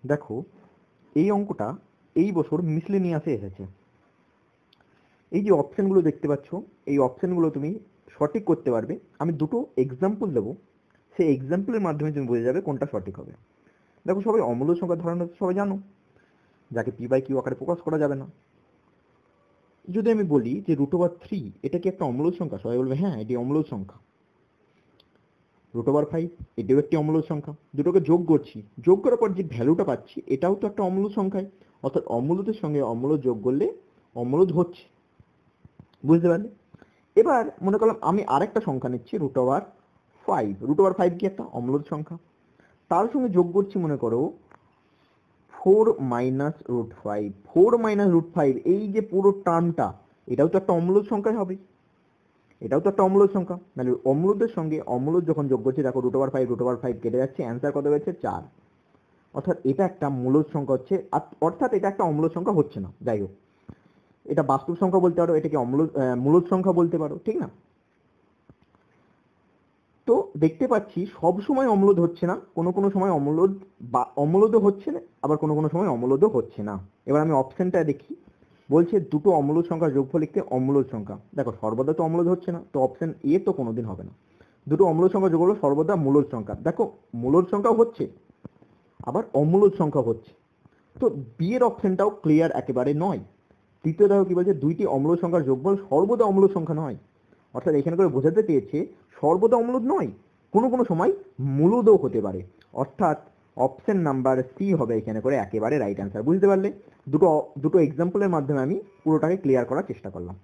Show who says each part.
Speaker 1: দেখো এই অঙ্কটা এই বছর মিসলেনিয়াসে এসেছে। এই যে অপশনগুলো দেখতে পাচ্ছ, এই অপশনগুলো তুমি সঠিক করতে পারবে। আমি দুটো এক্সাম্পল দেবো, সেই এক্সাম্পলের মাধ্যমে তুমি বুঝে যাবে কোনটা সঠিক হবে। দেখো সবাই অমূল্য সংখ্যা ধারণা সবাই জানো, যাকে পি বাই কিউ আকারে প্রকাশ করা যাবে না। যদি আমি বলি যে √3 এটা কি একটা অমূল্য সংখ্যা, সবাই বলবে হ্যাঁ এটি অমূল্য সংখ্যা। √5 এটাও একটি অমূল্য সংখ্যা। দুটোকে যোগ করছি, যোগ করার পর যে ভ্যালুটা পাচ্ছি এটাও তো একটা অমূল্য সংখ্যায়, অর্থাৎ অমূল্যদের সঙ্গে অমূল্য যোগ করলে অমূল্য হচ্ছে। বুঝতে পারলে? এবার মনে করলাম আমি আরেকটা সংখ্যা নিচ্ছি √5। √5 কি একটা অম্লজ সংখ্যা, তার সঙ্গে যোগ করছি মনে করো 4 মাইনাস √5। 4 মাইনাস √5 এই যে পুরো টার্মটা, এটাও তো একটা অম্লজ সংখ্যা হবে, এটাও তো একটা অম্লজ সংখ্যা। মানে অম্লদের সঙ্গে অম্লজ যখন যোগ করছি, দেখো √5 কেটে যাচ্ছে, অ্যান্সার কত হয়েছে 4। অর্থাৎ এটা একটা মূলদ সংখ্যা হচ্ছে, অর্থাৎ এটা একটা অম্লজ সংখ্যা হচ্ছে না। যাই হোক, এটা বাস্তব সংখ্যা বলতে পারো, এটাকে মূলদ সংখ্যা বলতে পারো, ঠিক না? তো দেখতে পাচ্ছি সব সময় অম্লদ হচ্ছে না, কোনো কোনো সময় অম্লদ বা অম্লদও হচ্ছে না, আবার কোনো কোনো সময় অম্লদও হচ্ছে না। এবার আমি অপশনটা দেখি, বলছে দুটো অম্লদ সংখ্যার যোগফল লিখতে অম্লদ সংখ্যা। দেখো সর্বদা তো অম্লদ হচ্ছে না, তো অপশন এ তো কোনোদিন হবে না। দুটো অম্লদ সংখ্যা যোগ হলো সর্বদা মূলদ সংখ্যা। দেখো মূলদ সংখ্যা হচ্ছে, আবার অম্লদ সংখ্যা হচ্ছে, তো বি এর অপশনটাও ক্লিয়ার একেবারে নয়। তৃতীয় দেখো কি বলছে, দুইটি অম্লদ সংখ্যার যোগফল সর্বদা অম্লদ সংখ্যা নয়। অর্থাৎ এখানে করে বোঝাতে চেয়েছে সর্বদা অম্লদ নয়, কোনো কোনো সময় মূলদও হতে পারে। অর্থাৎ অপশন নাম্বার সি হবে এখানে করে একেবারে রাইট অ্যান্সার। বুঝতে পারলে? দুটো দুটো এক্সাম্পলের মাধ্যমে আমি পুরোটাকে ক্লিয়ার করার চেষ্টা করলাম।